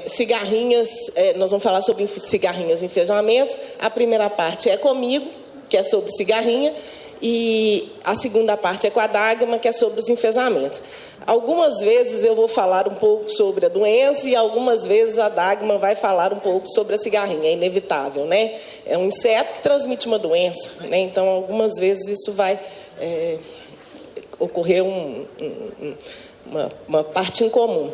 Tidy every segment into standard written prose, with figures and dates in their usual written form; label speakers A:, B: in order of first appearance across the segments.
A: Cigarrinhas, nós vamos falar sobre cigarrinhas e enfeijamentos. A primeira parte é comigo, que é sobre cigarrinha, e a segunda parte é com a Dagma, que é sobre os enfesamentos. Algumas vezes eu vou falar um pouco sobre a doença e algumas vezes a Dagma vai falar um pouco sobre a cigarrinha, é inevitável, né? É um inseto que transmite uma doença, né? Então, algumas vezes isso vai ocorrer uma parte em comum.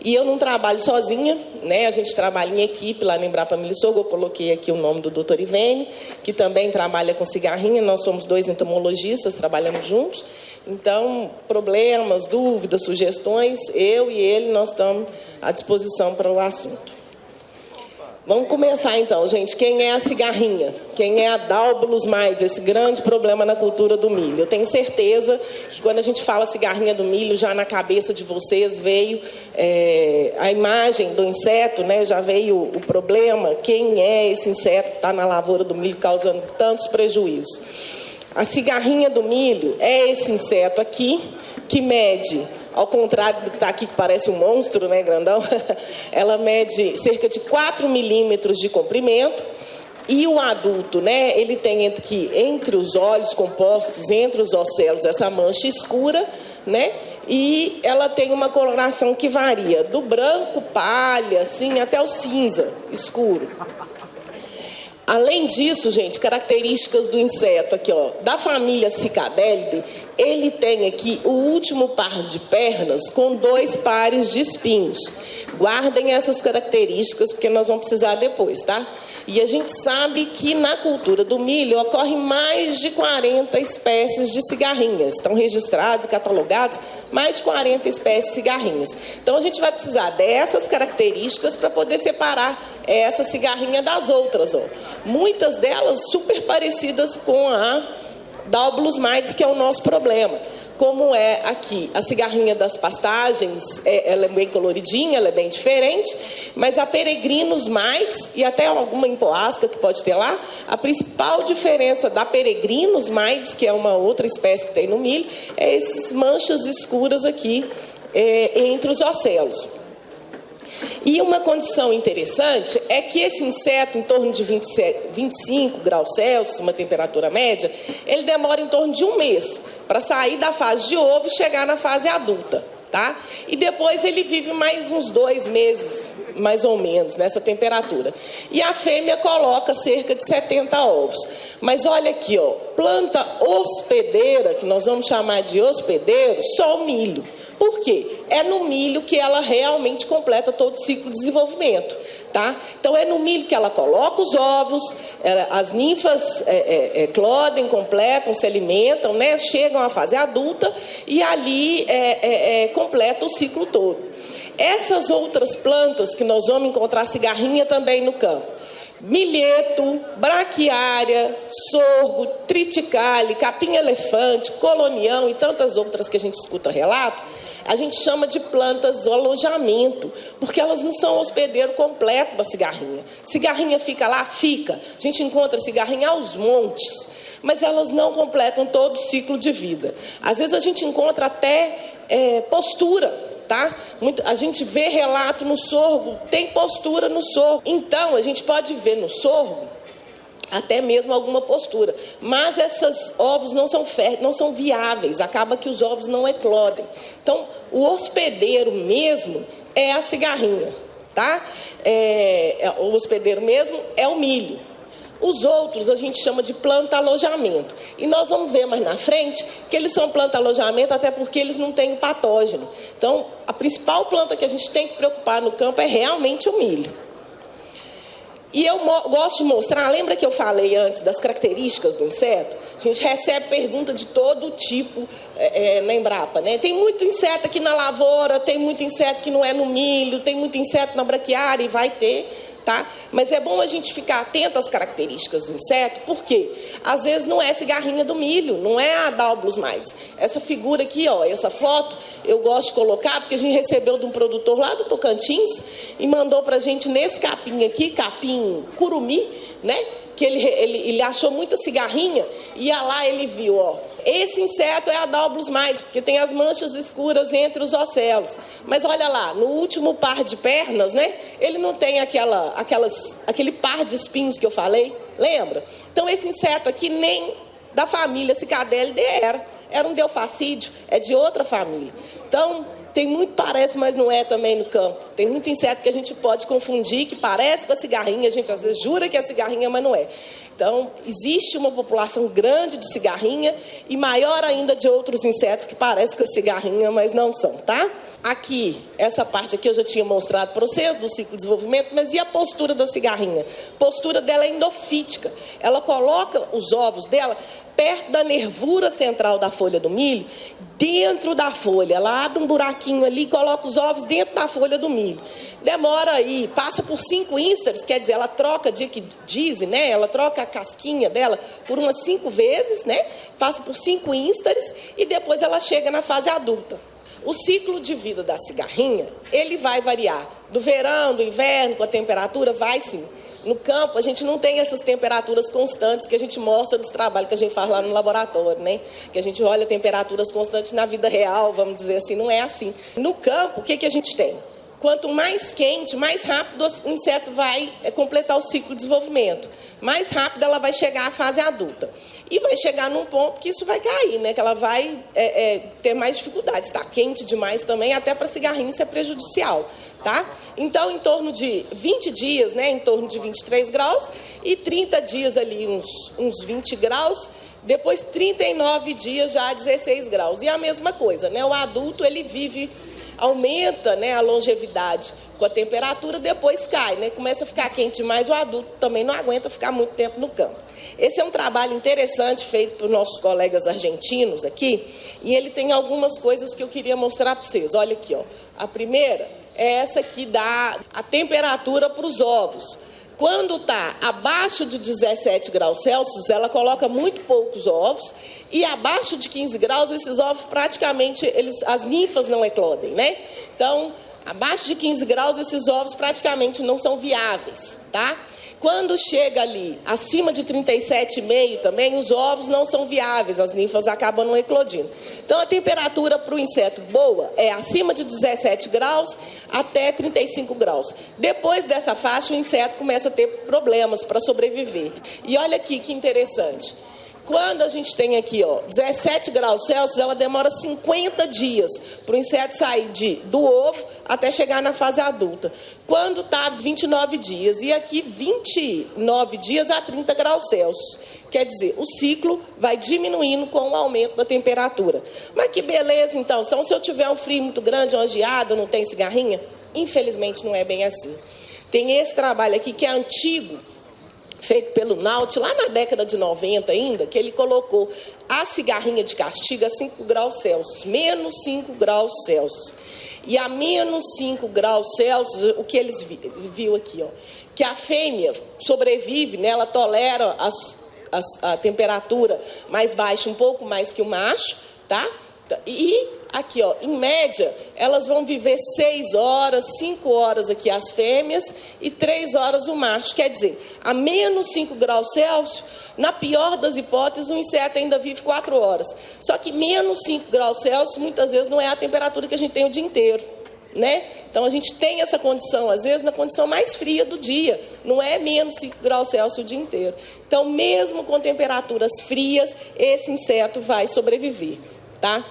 A: E eu não trabalho sozinha, né? A gente trabalha em equipe lá na Embrapa Milho e Sorgo. Eu coloquei aqui o nome do Dr. Ivênio, que também trabalha com cigarrinha. Nós somos 2 entomologistas, trabalhamos juntos. Então, problemas, dúvidas, sugestões, eu e ele, nós estamos à disposição para o assunto. Vamos começar, então, gente. Quem é a cigarrinha? Quem é a Daubulus maides, esse grande problema na cultura do milho? Eu tenho certeza que quando a gente fala cigarrinha do milho, já na cabeça de vocês veio a imagem do inseto, né? Já veio o problema. Quem é esse inseto que está na lavoura do milho causando tantos prejuízos? A cigarrinha do milho é esse inseto aqui, que mede, ao contrário do que está aqui, que parece um monstro, né, grandão? Ela mede cerca de 4 milímetros de comprimento. E o adulto, né, ele tem entre os olhos compostos, entre os ocelos, essa mancha escura, né? E ela tem uma coloração que varia do branco, palha, assim, até o cinza escuro. Além disso, gente, características do inseto aqui, ó, da família Cicadelidae, ele tem aqui o último par de pernas com 2 pares de espinhos. Guardem essas características, porque nós vamos precisar depois, tá? E a gente sabe que na cultura do milho ocorrem mais de 40 espécies de cigarrinhas. Estão registrados e catalogados mais de 40 espécies de cigarrinhas. Então, a gente vai precisar dessas características para poder separar essa cigarrinha das outras, ó. Muitas delas super parecidas com a Daubulus maides, que é o nosso problema. Como é aqui, a cigarrinha das pastagens, ela é bem coloridinha, ela é bem diferente, mas a Peregrinus maides, e até alguma empoasca que pode ter lá, a principal diferença da Peregrinus maides, que é uma outra espécie que tem no milho, é essas manchas escuras aqui entre os ocelos. E uma condição interessante é que esse inseto, em torno de 25 graus Celsius, uma temperatura média, ele demora em torno de 1 mês para sair da fase de ovo e chegar na fase adulta, tá? E depois ele vive mais uns 2 meses, mais ou menos, nessa temperatura. E a fêmea coloca cerca de 70 ovos. Mas olha aqui, ó, planta hospedeira, que nós vamos chamar de hospedeiro, só o milho. Por quê? É no milho que ela realmente completa todo o ciclo de desenvolvimento, tá? Então, é no milho que ela coloca os ovos, as ninfas eclodem, completam, se alimentam, né? Chegam à fase adulta e ali completa o ciclo todo. Essas outras plantas que nós vamos encontrar cigarrinha também no campo, milheto, braquiária, sorgo, triticale, capim-elefante, colonião e tantas outras que a gente escuta relato, a gente chama de plantas alojamento, porque elas não são o hospedeiro completo da cigarrinha. Cigarrinha fica lá? Fica. A gente encontra cigarrinha aos montes, mas elas não completam todo o ciclo de vida. Às vezes a gente encontra até postura, tá? A gente vê relato no sorgo, tem postura no sorgo. Então, a gente pode ver no sorgo até mesmo alguma postura. Mas esses ovos não são viáveis, acaba que os ovos não eclodem. Então, o hospedeiro mesmo é a cigarrinha, tá? O hospedeiro mesmo é o milho. Os outros a gente chama de planta-alojamento. E nós vamos ver mais na frente que eles são planta-alojamento até porque eles não têm patógeno. Então, a principal planta que a gente tem que preocupar no campo é realmente o milho. E eu gosto de mostrar, lembra que eu falei antes das características do inseto? A gente recebe pergunta de todo tipo na Embrapa, né? Tem muito inseto aqui na lavoura, tem muito inseto que não é no milho, tem muito inseto na braquiária e vai ter, tá? Mas é bom a gente ficar atento às características do inseto, porque às vezes não é cigarrinha do milho, não é a Daubulus maides. Essa figura aqui, ó, essa foto, eu gosto de colocar, porque a gente recebeu de um produtor lá do Tocantins e mandou pra gente nesse capim aqui, capim curumi, né? que ele achou muita cigarrinha, ia lá, ele viu, ó, esse inseto é a Daubolus maides, porque tem as manchas escuras entre os ocelos. Mas olha lá, no último par de pernas, né, ele não tem aquele par de espinhos que eu falei, lembra? Então esse inseto aqui nem da família Cicadelidae era um delfacídeo, é de outra família. Então, tem muito parece, mas não é também no campo. Tem muito inseto que a gente pode confundir, que parece com a cigarrinha, a gente às vezes jura que é cigarrinha, mas não é. Então, existe uma população grande de cigarrinha e maior ainda de outros insetos que parecem com a cigarrinha, mas não são, tá? Aqui, essa parte aqui eu já tinha mostrado para vocês do ciclo de desenvolvimento, mas e a postura da cigarrinha? A postura dela é endofítica. Ela coloca os ovos dela perto da nervura central da folha do milho, dentro da folha. Ela abre um buraquinho ali e coloca os ovos dentro da folha do milho. Demora aí, passa por 5 ístares, quer dizer, ela troca de equidise, né? Ela troca a casquinha dela por umas 5 vezes, né? Passa por 5 ístares e depois ela chega na fase adulta. O ciclo de vida da cigarrinha, ele vai variar. Do verão, do inverno, com a temperatura, vai sim. No campo, a gente não tem essas temperaturas constantes que a gente mostra dos trabalhos que a gente faz lá no laboratório, né? Que a gente olha temperaturas constantes na vida real, vamos dizer assim, não é assim. No campo, o que a gente tem? Quanto mais quente, mais rápido o inseto vai completar o ciclo de desenvolvimento. Mais rápido ela vai chegar à fase adulta. E vai chegar num ponto que isso vai cair, né? Que ela vai ter mais dificuldades. Está quente demais também, até para cigarrinho isso é prejudicial, tá? Então, em torno de 20 dias, né? Em torno de 23 graus e 30 dias ali, uns 20 graus. Depois, 39 dias já a 16 graus. E a mesma coisa, né? O adulto, ele aumenta, né, a longevidade com a temperatura, depois cai, né? Começa a ficar quente demais, o adulto também não aguenta ficar muito tempo no campo. Esse é um trabalho interessante feito por nossos colegas argentinos aqui, e ele tem algumas coisas que eu queria mostrar para vocês. Olha aqui, ó. A primeira é essa que dá a temperatura para os ovos. Quando está abaixo de 17 graus Celsius, ela coloca muito poucos ovos, e abaixo de 15 graus, esses ovos praticamente, as ninfas não eclodem, né? Então, abaixo de 15 graus, esses ovos praticamente não são viáveis, tá? Quando chega ali acima de 37,5 também, os ovos não são viáveis, as ninfas acabam não eclodindo. Então, a temperatura para o inseto boa é acima de 17 graus até 35 graus. Depois dessa faixa, o inseto começa a ter problemas para sobreviver. E olha aqui que interessante. Quando a gente tem aqui, ó, 17 graus Celsius, ela demora 50 dias para o inseto sair do ovo até chegar na fase adulta. Quando está 29 dias, e aqui 29 dias a 30 graus Celsius. Quer dizer, o ciclo vai diminuindo com o aumento da temperatura. Mas que beleza, então. Então, se eu tiver um frio muito grande, uma geada, não tem cigarrinha? Infelizmente, não é bem assim. Tem esse trabalho aqui que é antigo, feito pelo Naut, lá na década de 90 ainda, que ele colocou a cigarrinha de castigo a 5 graus Celsius, menos 5 graus Celsius. E a menos 5 graus Celsius, o que eles viu aqui, ó, que a fêmea sobrevive, né, ela tolera a temperatura mais baixa, um pouco mais que o macho, tá? E aqui, ó, em média, elas vão viver 6 horas, 5 horas aqui as fêmeas e 3 horas o macho. Quer dizer, a menos 5 graus Celsius, na pior das hipóteses, o inseto ainda vive 4 horas. Só que menos 5 graus Celsius, muitas vezes, não é a temperatura que a gente tem o dia inteiro, né? Então, a gente tem essa condição, às vezes, na condição mais fria do dia. Não é menos 5 graus Celsius o dia inteiro. Então, mesmo com temperaturas frias, esse inseto vai sobreviver, tá?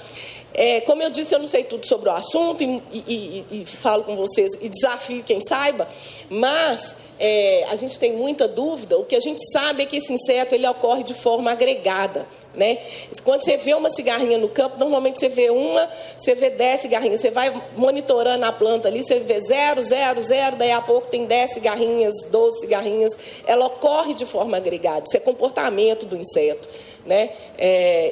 A: Como eu disse, eu não sei tudo sobre o assunto e falo com vocês e desafio quem saiba, mas a gente tem muita dúvida. O que a gente sabe é que esse inseto ele ocorre de forma agregada, né? Quando você vê uma cigarrinha no campo, normalmente você vê 10 cigarrinhas, você vai monitorando a planta ali, você vê 0, 0, 0, daí a pouco tem 10 cigarrinhas, 12 cigarrinhas, ela ocorre de forma agregada, isso é comportamento do inseto, né?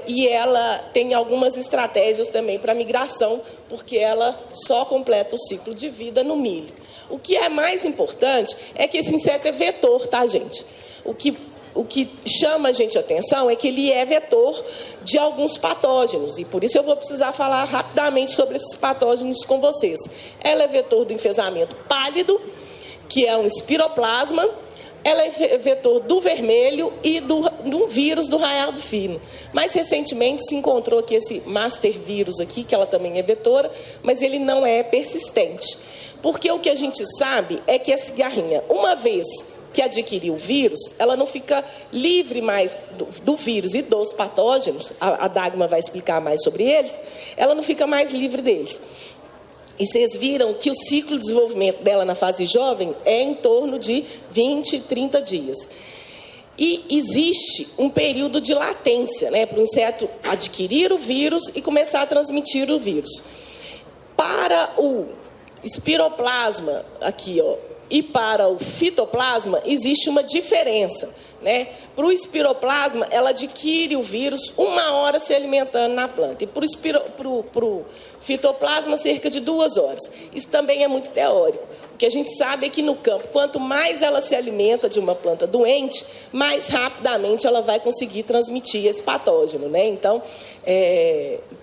A: E ela tem algumas estratégias também para migração, porque ela só completa o ciclo de vida no milho. O que é mais importante é que esse inseto é vetor, tá, gente? O que chama a gente a atenção é que ele é vetor de alguns patógenos, e por isso eu vou precisar falar rapidamente sobre esses patógenos com vocês. Ela é vetor do enfesamento pálido, que é um espiroplasma, ela é vetor do vermelho e do vírus do raiado fino. Mais recentemente se encontrou aqui esse master vírus aqui, que ela também é vetora, mas ele não é persistente. Porque o que a gente sabe é que a cigarrinha, uma vez que adquiriu o vírus, ela não fica livre mais do vírus e dos patógenos, a Dagmar vai explicar mais sobre eles, ela não fica mais livre deles. E vocês viram que o ciclo de desenvolvimento dela na fase jovem é em torno de 20, 30 dias. E existe um período de latência, né, para o inseto adquirir o vírus e começar a transmitir o vírus. Para o espiroplasma, aqui, ó, e para o fitoplasma, existe uma diferença, né? Para o espiroplasma, ela adquire o vírus 1 hora se alimentando na planta. E para o fitoplasma, cerca de 2 horas. Isso também é muito teórico. O que a gente sabe é que no campo, quanto mais ela se alimenta de uma planta doente, mais rapidamente ela vai conseguir transmitir esse patógeno, né? Então,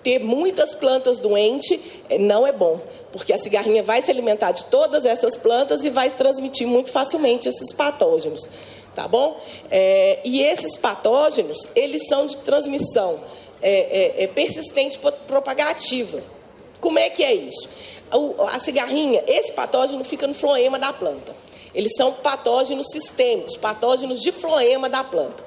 A: ter muitas plantas doentes não é bom, porque a cigarrinha vai se alimentar de todas essas plantas e vai transmitir muito facilmente esses patógenos, tá bom? E esses patógenos, eles são de transmissão persistente propagativa. Como é que é isso? A cigarrinha, esse patógeno fica no floema da planta. Eles são patógenos sistêmicos, patógenos de floema da planta.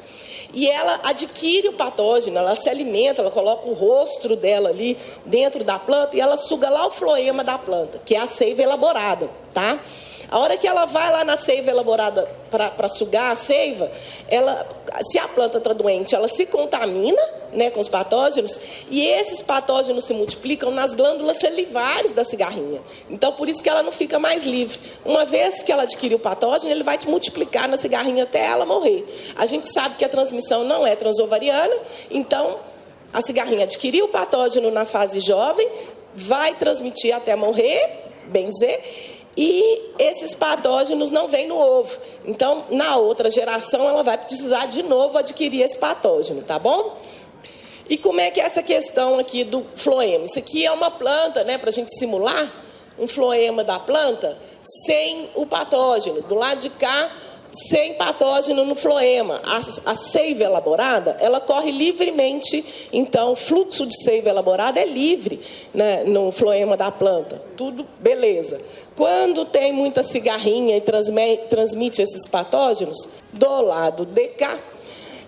A: E ela adquire o patógeno, ela se alimenta, ela coloca o rostro dela ali dentro da planta e ela suga lá o floema da planta, que é a seiva elaborada, tá? A hora que ela vai lá na seiva elaborada para sugar a seiva, se a planta está doente, ela se contamina, né, com os patógenos, e esses patógenos se multiplicam nas glândulas salivares da cigarrinha. Então, por isso que ela não fica mais livre. Uma vez que ela adquiriu o patógeno, ele vai te multiplicar na cigarrinha até ela morrer. A gente sabe que a transmissão não é transovariana, então a cigarrinha adquiriu o patógeno na fase jovem, vai transmitir até morrer, bem dizer, e esses patógenos não vêm no ovo. Então, na outra geração, ela vai precisar de novo adquirir esse patógeno, tá bom? E como é que é essa questão aqui do floema? Isso aqui é uma planta, né, para a gente simular um floema da planta sem o patógeno. Do lado de cá, sem patógeno no floema. A seiva elaborada, ela corre livremente, então o fluxo de seiva elaborada é livre, né, no floema da planta. Tudo beleza. Quando tem muita cigarrinha e transmite esses patógenos, do lado de cá,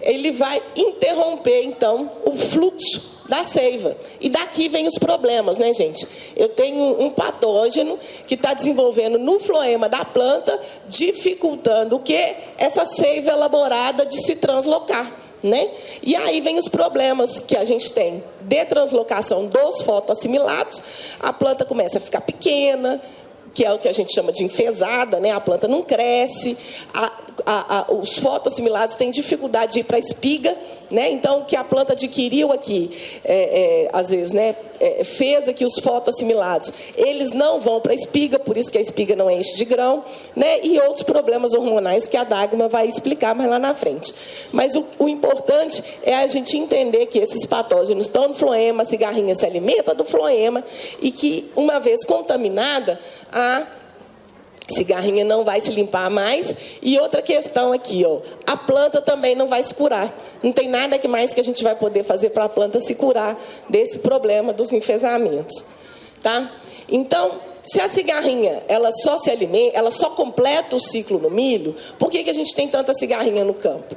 A: ele vai interromper, então, o fluxo da seiva. E daqui vem os problemas, né, gente? Eu tenho um patógeno que está desenvolvendo no floema da planta, dificultando o quê? Essa seiva elaborada de se translocar, né? E aí vem os problemas que a gente tem de translocação dos fotoassimilados. A planta começa a ficar pequena, que é o que a gente chama de enfesada, né? A planta não cresce, os fotoassimilados têm dificuldade de ir para a espiga, né? Então, o que a planta adquiriu aqui, às vezes, né, fez aqui os fotoassimilados, eles não vão para a espiga, por isso que a espiga não enche de grão, né? E outros problemas hormonais que a Dagmar vai explicar mais lá na frente. Mas o importante é a gente entender que esses patógenos estão no floema, a cigarrinha se alimenta do floema e que, uma vez contaminada, a cigarrinha não vai se limpar mais. E outra questão aqui, ó, a planta também não vai se curar. Não tem nada que mais que a gente vai poder fazer para a planta se curar desse problema dos enfesamentos, tá? Então, se a cigarrinha, ela só se alimenta, ela só completa o ciclo no milho, por que a gente tem tanta cigarrinha no campo?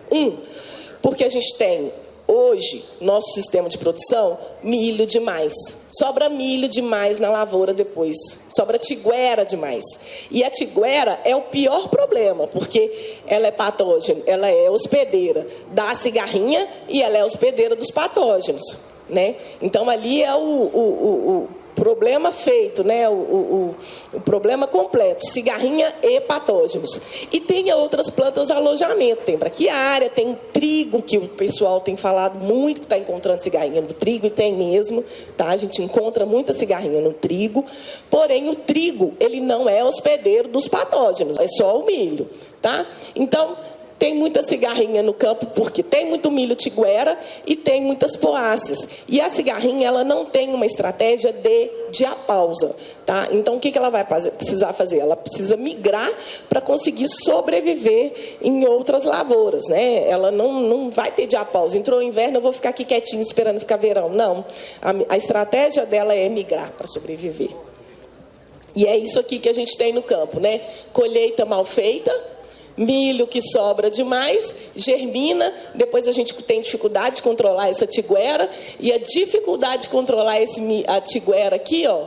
A: Porque a gente tem hoje, nosso sistema de produção, milho demais. Sobra milho demais na lavoura depois. Sobra tiguera demais. E a tiguera é o pior problema, porque ela é patógeno, ela é hospedeira da cigarrinha e ela é hospedeira dos patógenos, né? Então, ali é o problema feito, né? O problema completo, cigarrinha e patógenos. E tem outras plantas de alojamento, tem braquiária, tem trigo, que o pessoal tem falado muito que está encontrando cigarrinha no trigo, e tem mesmo, tá? A gente encontra muita cigarrinha no trigo, porém o trigo, ele não é hospedeiro dos patógenos, é só o milho, tá? Então, tem muita cigarrinha no campo porque tem muito milho tiguera e tem muitas poáceas. E a cigarrinha, ela não tem uma estratégia de diapausa, tá? Então, o que ela vai precisar fazer? Ela precisa migrar para conseguir sobreviver em outras lavouras, né? Ela não vai ter diapausa. Entrou o inverno, eu vou ficar aqui quietinho esperando ficar verão. Não. A estratégia dela é migrar para sobreviver. E é isso aqui que a gente tem no campo, né? Colheita mal feita, milho que sobra demais, germina, depois a gente tem dificuldade de controlar essa tiguera, e a dificuldade de controlar a tiguera aqui, ó,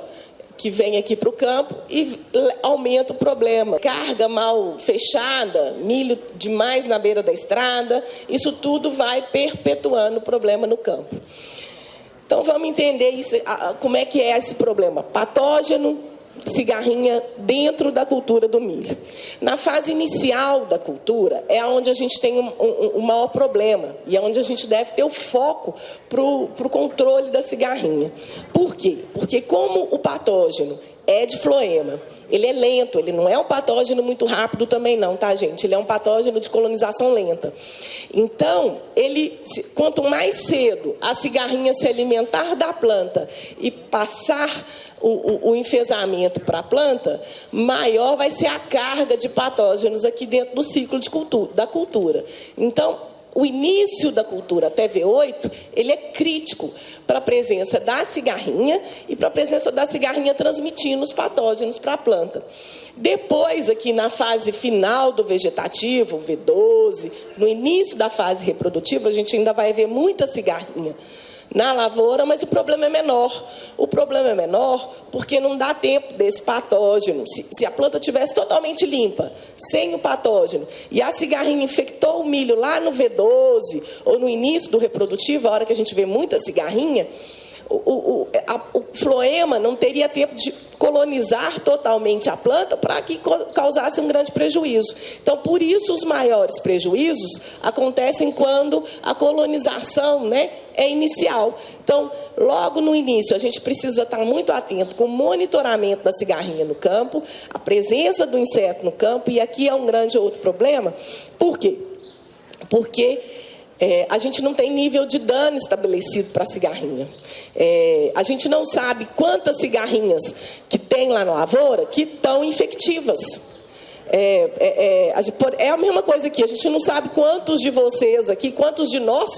A: que vem aqui para o campo, e aumenta o problema. Carga mal fechada, milho demais na beira da estrada, isso tudo vai perpetuando o problema no campo. Então, vamos entender isso, como é que é esse problema. Patógeno, cigarrinha dentro da cultura do milho. Na fase inicial da cultura é onde a gente tem o maior problema e é onde a gente deve ter o foco para o controle da cigarrinha. Por quê? Porque como o patógeno é de floema, ele é lento, ele não é um patógeno muito rápido também não, tá, gente? Ele é um patógeno de colonização lenta. Então, quanto mais cedo a cigarrinha se alimentar da planta e passar o enfesamento para a planta, maior vai ser a carga de patógenos aqui dentro do ciclo da cultura. Então, o início da cultura até V8, ele é crítico para a presença da cigarrinha e para a presença da cigarrinha transmitindo os patógenos para a planta. Depois, aqui na fase final do vegetativo, V12, no início da fase reprodutiva, a gente ainda vai ver muita cigarrinha na lavoura, mas o problema é menor. O problema é menor porque não dá tempo desse patógeno. Se a planta tivesse totalmente limpa, sem o patógeno, e a cigarrinha infectou o milho lá no V12, ou no início do reprodutivo, a hora que a gente vê muita cigarrinha, o floema não teria tempo de colonizar totalmente a planta para que causasse um grande prejuízo. Então, por isso, os maiores prejuízos acontecem quando a colonização, né, é inicial. Então, logo no início, a gente precisa estar muito atento com o monitoramento da cigarrinha no campo, a presença do inseto no campo, e aqui é um grande outro problema. Por quê? Porque a gente não tem nível de dano estabelecido para a cigarrinha. A gente não sabe quantas cigarrinhas que tem lá na lavoura que estão infectivas. É a mesma coisa aqui, a gente não sabe quantos de vocês aqui, quantos de nós,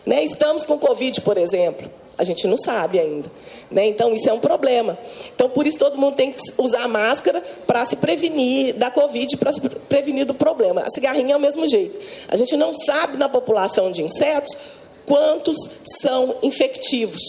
A: né, estamos com Covid, por exemplo. A gente não sabe ainda, né? Então, isso é um problema. Então, por isso, todo mundo tem que usar máscara para se prevenir da Covid, para se prevenir do problema. A cigarrinha é o mesmo jeito. A gente não sabe, na população de insetos, quantos são infectivos.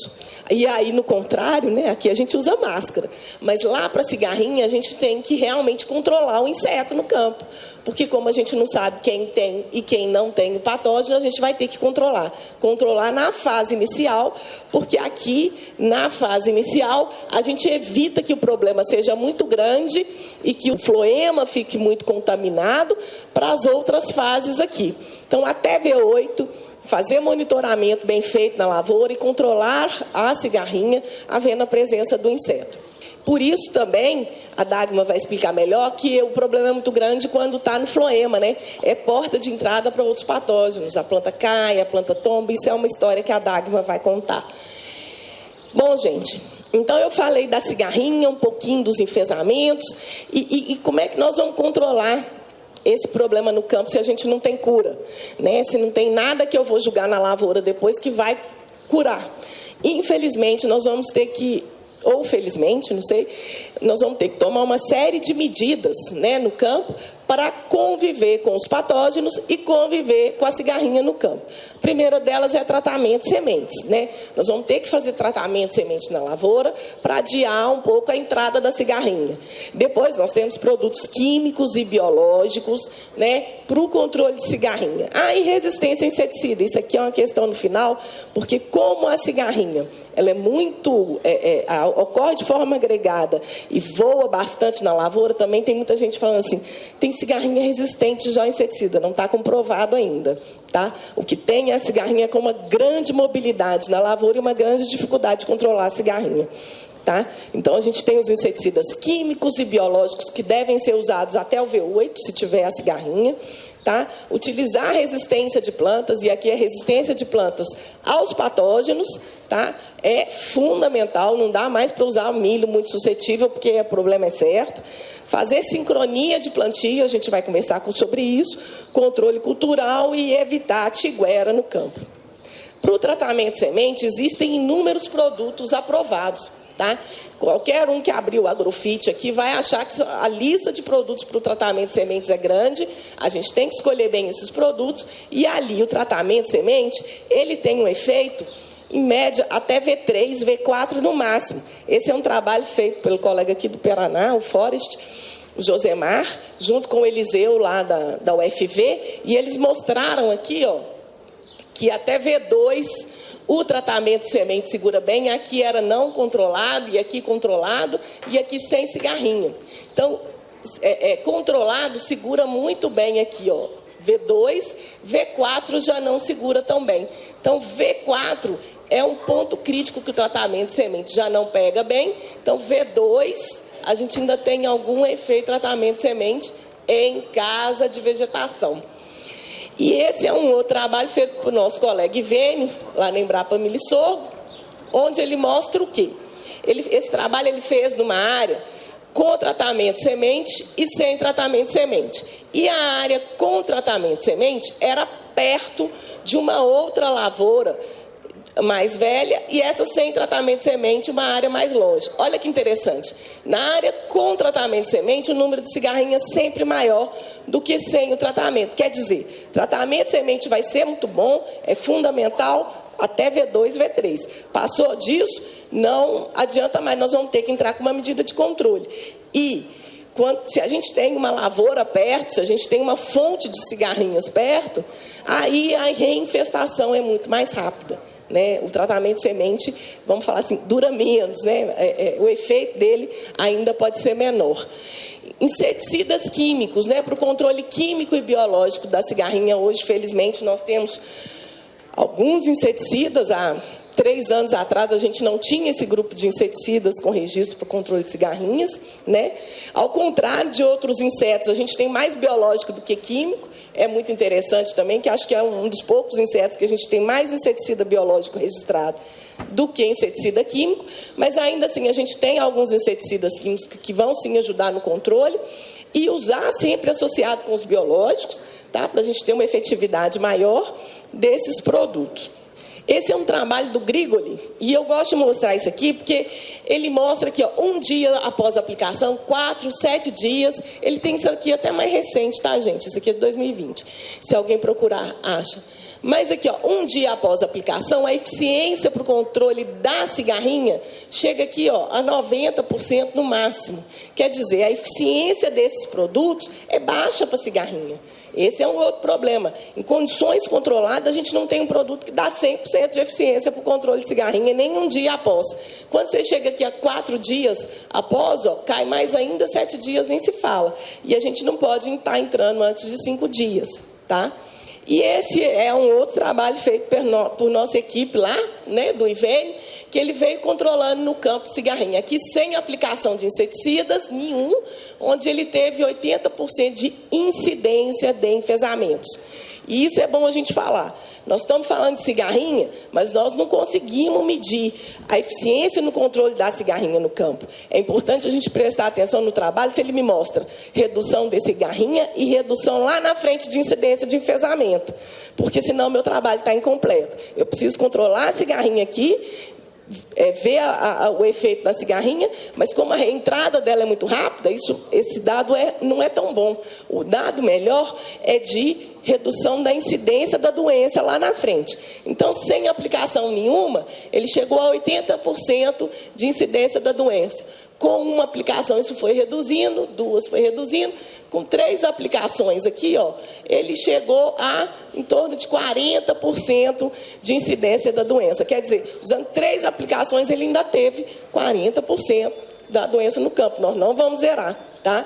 A: E aí, no contrário, né, aqui a gente usa máscara. Mas lá para a cigarrinha, a gente tem que realmente controlar o inseto no campo. Porque como a gente não sabe quem tem e quem não tem o patógeno, a gente vai ter que controlar. Controlar na fase inicial, porque aqui, na fase inicial, a gente evita que o problema seja muito grande e que o floema fique muito contaminado para as outras fases aqui. Então, até V8... fazer monitoramento bem feito na lavoura e controlar a cigarrinha, havendo a presença do inseto. Por isso também, a Dagmar vai explicar melhor, que o problema é muito grande quando está no floema, né? É porta de entrada para outros patógenos. A planta cai, a planta tomba, isso é uma história que a Dagmar vai contar. Bom, gente, então eu falei da cigarrinha, um pouquinho dos enfesamentos, e como é que nós vamos controlar esse problema no campo se a gente não tem cura, né? Se não tem nada que eu vou jogar na lavoura depois que vai curar. Infelizmente, nós vamos ter que, ou felizmente, não sei, nós vamos ter que tomar uma série de medidas, né, no campo para conviver com os patógenos e conviver com a cigarrinha no campo. A primeira delas é tratamento de sementes, né? Nós vamos ter que fazer tratamento de semente na lavoura para adiar um pouco a entrada da cigarrinha. Depois nós temos produtos químicos e biológicos, né, para o controle de cigarrinha. E resistência a inseticida. Isso aqui é uma questão no final, porque como a cigarrinha ela é muito, ocorre de forma agregada e voa bastante na lavoura, também tem muita gente falando assim, tem cigarrinha resistente já a inseticida, não está comprovado ainda. Tá? O que tem é a cigarrinha com uma grande mobilidade na lavoura e uma grande dificuldade de controlar a cigarrinha. Tá? Então, a gente tem os inseticidas químicos e biológicos que devem ser usados até o V8, se tiver a cigarrinha. tá? Utilizar a resistência de plantas, e aqui a resistência de plantas aos patógenos, tá? É fundamental, não dá mais para usar milho muito suscetível, porque o problema é certo. Fazer sincronia de plantio, a gente vai conversar sobre isso, controle cultural e evitar a tiguera no campo. Para o tratamento de semente, existem inúmeros produtos aprovados, tá? Qualquer um que abriu o Agrofit aqui vai achar que a lista de produtos para o tratamento de sementes é grande. A gente tem que escolher bem esses produtos, e ali o tratamento de semente, ele tem um efeito, em média, até V3, V4 no máximo. Esse é um trabalho feito pelo colega aqui do Paraná, o Forest, o Josemar, junto com o Eliseu lá da UFV, e eles mostraram aqui, ó, que até V2 o tratamento de semente segura bem. Aqui era não controlado, e aqui controlado, e aqui sem cigarrinha. Então, controlado segura muito bem aqui, ó, V2, V4 já não segura tão bem. Então, V4 é um ponto crítico que o tratamento de semente já não pega bem. Então, V2, a gente ainda tem algum efeito tratamento de semente em casa de vegetação. E esse é um outro trabalho feito por nosso colega Ivênio, lá na Embrapa Milho e Sorgo, onde ele mostra o quê? Esse trabalho ele fez numa área com tratamento de semente e sem tratamento de semente. E a área com tratamento de semente era perto de uma outra lavoura mais velha, e essa sem tratamento de semente, uma área mais longe. Olha que interessante. Na área com tratamento de semente, o número de cigarrinhas é sempre maior do que sem o tratamento. Quer dizer, tratamento de semente vai ser muito bom, é fundamental até V2, V3. Passou disso, não adianta mais, nós vamos ter que entrar com uma medida de controle. E se a gente tem uma lavoura perto, se a gente tem uma fonte de cigarrinhas perto, aí a reinfestação é muito mais rápida. Né? O tratamento de semente, vamos falar assim, dura menos, né? O efeito dele ainda pode ser menor. Inseticidas químicos, né? Para o controle químico e biológico da cigarrinha, hoje, felizmente, nós temos alguns inseticidas. Há 3 anos atrás, a gente não tinha esse grupo de inseticidas com registro para o controle de cigarrinhas, né? Ao contrário de outros insetos, a gente tem mais biológico do que químico. É muito interessante também, que acho que é um dos poucos insetos que a gente tem mais inseticida biológico registrado do que inseticida químico, mas ainda assim a gente tem alguns inseticidas químicos que vão sim ajudar no controle, e usar sempre associado com os biológicos, tá? Para a gente ter uma efetividade maior desses produtos. Esse é um trabalho do Grigoli, e eu gosto de mostrar isso aqui, porque ele mostra que, ó, 1 dia após a aplicação, 4, 7 dias, ele tem isso aqui até mais recente, tá, gente? Isso aqui é de 2020, se alguém procurar, acha. Mas aqui, ó, 1 dia após a aplicação, a eficiência para o controle da cigarrinha chega aqui, ó, a 90% no máximo. Quer dizer, a eficiência desses produtos é baixa para a cigarrinha. Esse é um outro problema. Em condições controladas, a gente não tem um produto que dá 100% de eficiência para o controle de cigarrinha, nem 1 dia após. Quando você chega aqui a 4 dias após, ó, cai mais ainda, 7 dias nem se fala. E a gente não pode estar entrando antes de 5 dias, tá? E esse é um outro trabalho feito por nossa equipe lá, né, do Ivênio, que ele veio controlando no campo cigarrinha. Aqui sem aplicação de inseticidas nenhum, onde ele teve 80% de incidência de enfesamentos. E isso é bom a gente falar. Nós estamos falando de cigarrinha, mas nós não conseguimos medir a eficiência no controle da cigarrinha no campo. É importante a gente prestar atenção no trabalho, se ele me mostra redução de cigarrinha e redução lá na frente de incidência de enfesamento. Porque senão meu trabalho está incompleto. Eu preciso controlar a cigarrinha aqui, ver o efeito da cigarrinha, mas como a reentrada dela é muito rápida, esse dado não é tão bom. O dado melhor é de redução da incidência da doença lá na frente. Então, sem aplicação nenhuma, ele chegou a 80% de incidência da doença. Com uma aplicação, isso foi reduzindo, 2 foi reduzindo. Com 3 aplicações aqui, ó, ele chegou a em torno de 40% de incidência da doença. Quer dizer, usando 3 aplicações, ele ainda teve 40% da doença no campo. Nós não vamos zerar, tá?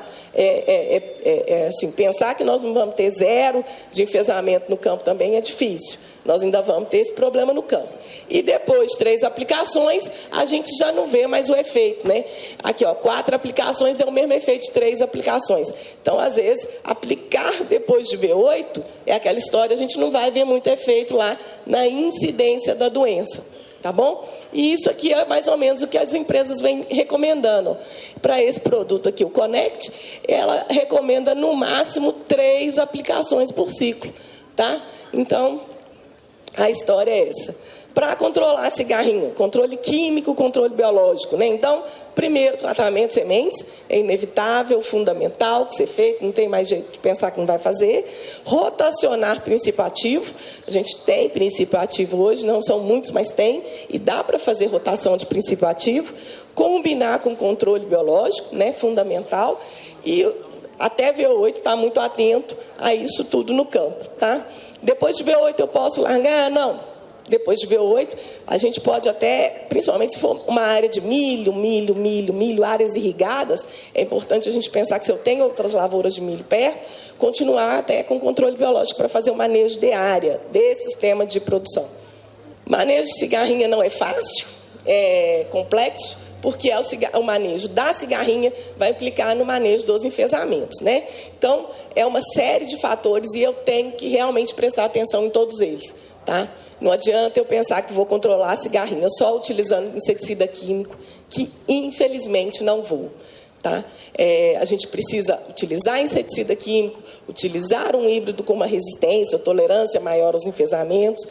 A: Assim, pensar que nós não vamos ter zero de enfesamento no campo também é difícil. Nós ainda vamos ter esse problema no campo. E depois de 3 aplicações, a gente já não vê mais o efeito, né? Aqui, ó, 4 aplicações deu o mesmo efeito de 3 aplicações. Então, às vezes, aplicar depois de V8 é aquela história, a gente não vai ver muito efeito lá na incidência da doença, tá bom? E isso aqui é mais ou menos o que as empresas vêm recomendando. Para esse produto aqui, o Connect, ela recomenda no máximo 3 aplicações por ciclo, tá? Então, a história é essa. Para controlar a cigarrinha, controle químico, controle biológico, né? Então, primeiro, tratamento de sementes, é inevitável, fundamental, que ser feito, não tem mais jeito de pensar que não vai fazer. Rotacionar princípio ativo, a gente tem princípio ativo hoje, não são muitos, mas tem, e dá para fazer rotação de princípio ativo. Combinar com controle biológico, né? Fundamental, e até V8 está muito atento a isso tudo no campo, tá? Depois de V8 eu posso largar? Não. Depois de V8, a gente pode até, principalmente se for uma área de milho, áreas irrigadas, é importante a gente pensar que se eu tenho outras lavouras de milho perto, continuar até com controle biológico para fazer o manejo de área, desse sistema de produção. Manejo de cigarrinha não é fácil, é complexo, porque o manejo da cigarrinha vai implicar no manejo dos enfesamentos, né? Então, é uma série de fatores e eu tenho que realmente prestar atenção em todos eles, tá? Não adianta eu pensar que vou controlar a cigarrinha só utilizando inseticida químico, que infelizmente não vou. Tá? A gente precisa utilizar inseticida químico, utilizar um híbrido com uma resistência ou tolerância maior aos enfesamentos,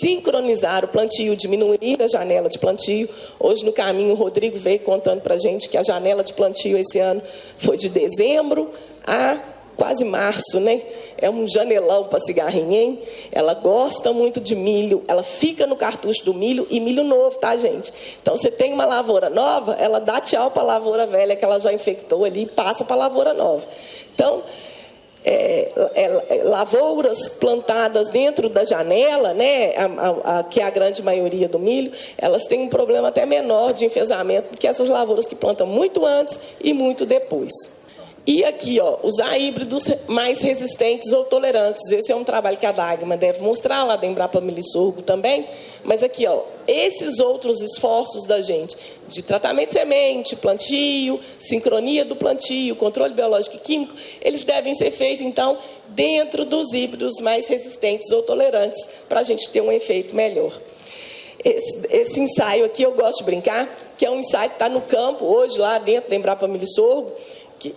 A: sincronizar o plantio, diminuir a janela de plantio. Hoje, no caminho, o Rodrigo veio contando para a gente que a janela de plantio esse ano foi de dezembro a quase março, né? É um janelão para cigarrinha, hein? Ela gosta muito de milho, ela fica no cartucho do milho, e milho novo, tá, gente? Então, você tem uma lavoura nova, ela dá tchau para a lavoura velha que ela já infectou ali e passa para a lavoura nova. Então, lavouras plantadas dentro da janela, né, que é a grande maioria do milho, elas têm um problema até menor de enfesamento do que essas lavouras que plantam muito antes e muito depois. E aqui, ó, usar híbridos mais resistentes ou tolerantes. Esse é um trabalho que a Dagma deve mostrar lá da Embrapa Milho e Sorgo também. Mas aqui, ó, esses outros esforços da gente de tratamento de semente, plantio, sincronia do plantio, controle biológico e químico, eles devem ser feitos, então, dentro dos híbridos mais resistentes ou tolerantes, para a gente ter um efeito melhor. Esse ensaio aqui eu gosto de brincar, que é um ensaio que está no campo, hoje, lá dentro da Embrapa Milho e Sorgo,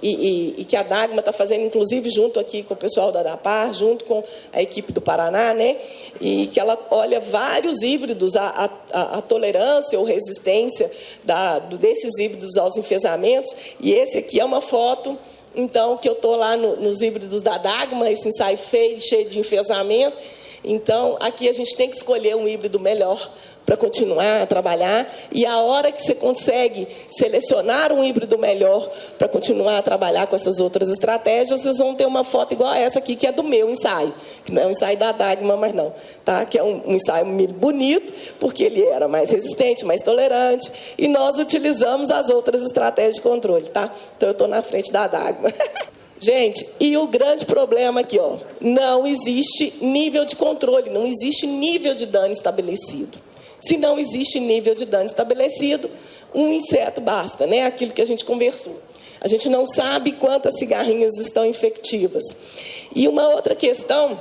A: e que a Dagma está fazendo, inclusive, junto aqui com o pessoal da ADAPAR, junto com a equipe do Paraná, né? E que ela olha vários híbridos, a tolerância ou resistência desses híbridos aos enfesamentos. E esse aqui é uma foto, então, que eu estou lá nos híbridos da Dagma, esse ensaio feio, cheio de enfesamento. Então, aqui a gente tem que escolher um híbrido melhor para continuar a trabalhar, e a hora que você consegue selecionar um híbrido melhor para continuar a trabalhar com essas outras estratégias, vocês vão ter uma foto igual a essa aqui, que é do meu ensaio, que não é um ensaio da Dagma, mas não, tá? Que é um ensaio bonito, porque ele era mais resistente, mais tolerante, e nós utilizamos as outras estratégias de controle, tá? Então, eu estou na frente da Dagma. Gente, e o grande problema aqui, ó, não existe nível de controle, não existe nível de dano estabelecido. Se não existe nível de dano estabelecido, um inseto basta, né? Aquilo que a gente conversou. A gente não sabe quantas cigarrinhas estão infectivas. E uma outra questão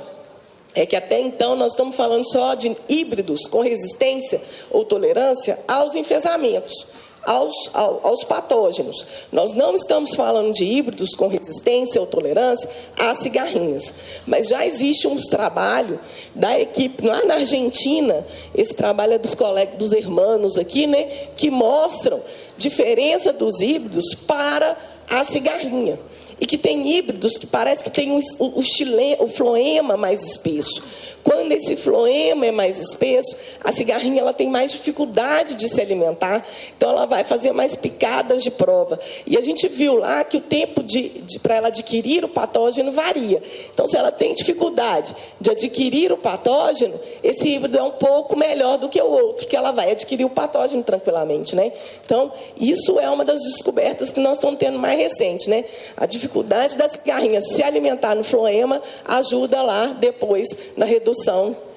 A: é que até então nós estamos falando só de híbridos com resistência ou tolerância aos enfesamentos, aos patógenos. Nós não estamos falando de híbridos com resistência ou tolerância às cigarrinhas. Mas já existe um trabalho da equipe lá na Argentina, esse trabalho é dos colegas, dos hermanos aqui, né, que mostram diferença dos híbridos para a cigarrinha. e que tem híbridos que parece que tem o floema mais espesso. Quando esse floema é mais espesso, a cigarrinha ela tem mais dificuldade de se alimentar, então ela vai fazer mais picadas de prova. E a gente viu lá que o tempo para ela adquirir o patógeno varia. Então, se ela tem dificuldade de adquirir o patógeno, esse híbrido é um pouco melhor do que o outro, que ela vai adquirir o patógeno tranquilamente, né? Então, isso é uma das descobertas que nós estamos tendo mais recente, né? A dificuldade da cigarrinha se alimentar no floema ajuda lá depois na redução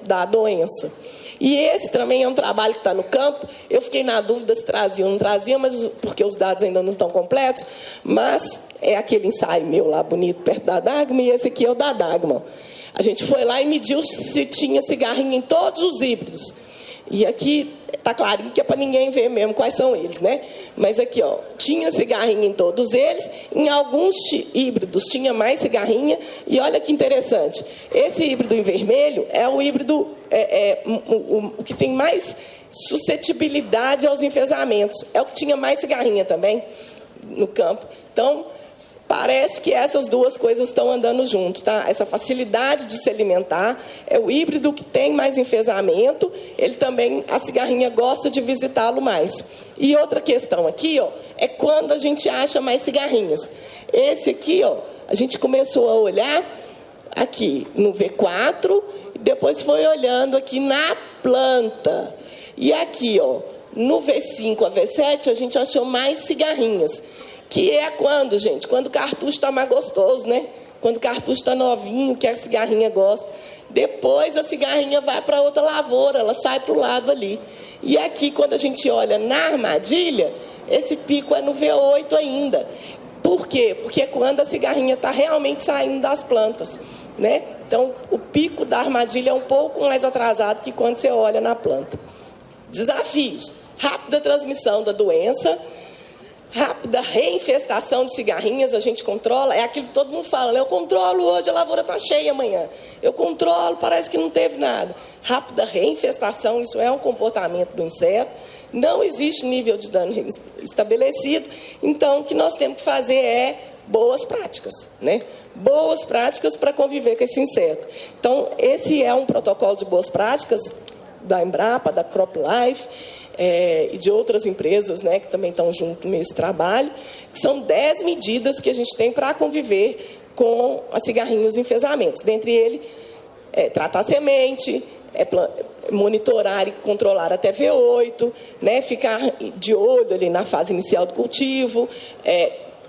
A: da doença. E esse também é um trabalho que está no campo. Eu fiquei na dúvida se trazia ou não trazia, mas, porque os dados ainda não estão completos, mas é aquele ensaio meu lá bonito perto da Dagma, e esse aqui é o da Dagma. A gente foi lá e mediu se tinha cigarrinha em todos os híbridos. E aqui está clarinho que é para ninguém ver mesmo quais são eles, né? Mas aqui, ó, tinha cigarrinha em todos eles, em alguns híbridos tinha mais cigarrinha, e olha que interessante, esse híbrido em vermelho é o híbrido o que tem mais suscetibilidade aos enfesamentos, é o que tinha mais cigarrinha também no campo. Então, parece que essas duas coisas estão andando junto, tá? Essa facilidade de se alimentar é o híbrido que tem mais enfesamento, ele também, a cigarrinha gosta de visitá-lo mais. E outra questão aqui, ó, é quando a gente acha mais cigarrinhas. Esse aqui, ó, a gente começou a olhar aqui no V4, e depois foi olhando aqui na planta. E aqui, ó, no V5 a V7, a gente achou mais cigarrinhas. Que é quando, gente? Quando o cartucho está mais gostoso, né? Quando o cartucho está novinho, que a cigarrinha gosta. Depois a cigarrinha vai para outra lavoura, ela sai para o lado ali. E aqui, quando a gente olha na armadilha, esse pico é no V8 ainda. Por quê? Porque é quando a cigarrinha está realmente saindo das plantas, né? Então, o pico da armadilha é um pouco mais atrasado que quando você olha na planta. Desafios. Rápida transmissão da doença, rápida reinfestação de cigarrinhas, a gente controla, é aquilo que todo mundo fala, né? Eu controlo hoje, a lavoura está cheia amanhã. Eu controlo, parece que não teve nada. Rápida reinfestação, isso é um comportamento do inseto. Não existe nível de dano estabelecido. Então, o que nós temos que fazer é boas práticas, né? Boas práticas para conviver com esse inseto. Então, esse é um protocolo de boas práticas da Embrapa, da CropLife, e de outras empresas, né, que também estão junto nesse trabalho, que são 10 medidas que a gente tem para conviver com a cigarrinha e os enfesamentos. Dentre eles, tratar a semente, monitorar e controlar até V8, né, ficar de olho ali na fase inicial do cultivo,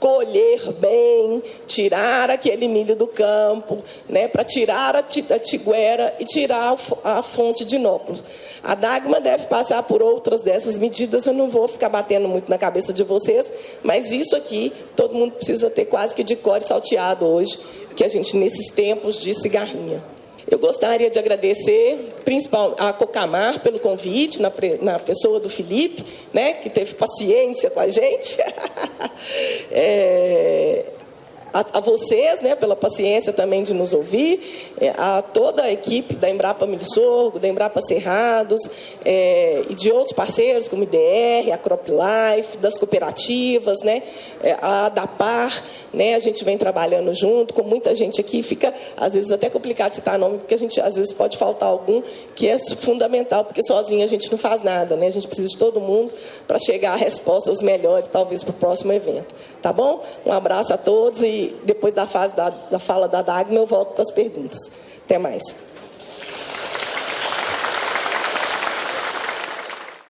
A: colher bem, tirar aquele milho do campo, né, para tirar a tiguera e tirar a fonte de inóculos. A Dagma deve passar por outras dessas medidas, eu não vou ficar batendo muito na cabeça de vocês, mas isso aqui todo mundo precisa ter quase que de cor e salteado hoje, que a gente, nesses tempos de cigarrinha. Eu gostaria de agradecer, principalmente, a Cocamar pelo convite, na pessoa do Felipe, né, que teve paciência com a gente. A vocês, né, pela paciência também de nos ouvir, a toda a equipe da Embrapa Milho Sorgo, da Embrapa Cerrados, e de outros parceiros, como o IDR, a CropLife, das cooperativas, né, a ADAPAR, né, a gente vem trabalhando junto com muita gente aqui, fica às vezes até complicado citar nome, porque a gente às vezes pode faltar algum, que é fundamental, porque sozinho a gente não faz nada, né, a gente precisa de todo mundo para chegar a respostas melhores, talvez, para o próximo evento. Tá bom? Um abraço a todos e depois da fase da fala da Dagma, eu volto para as perguntas. Até mais.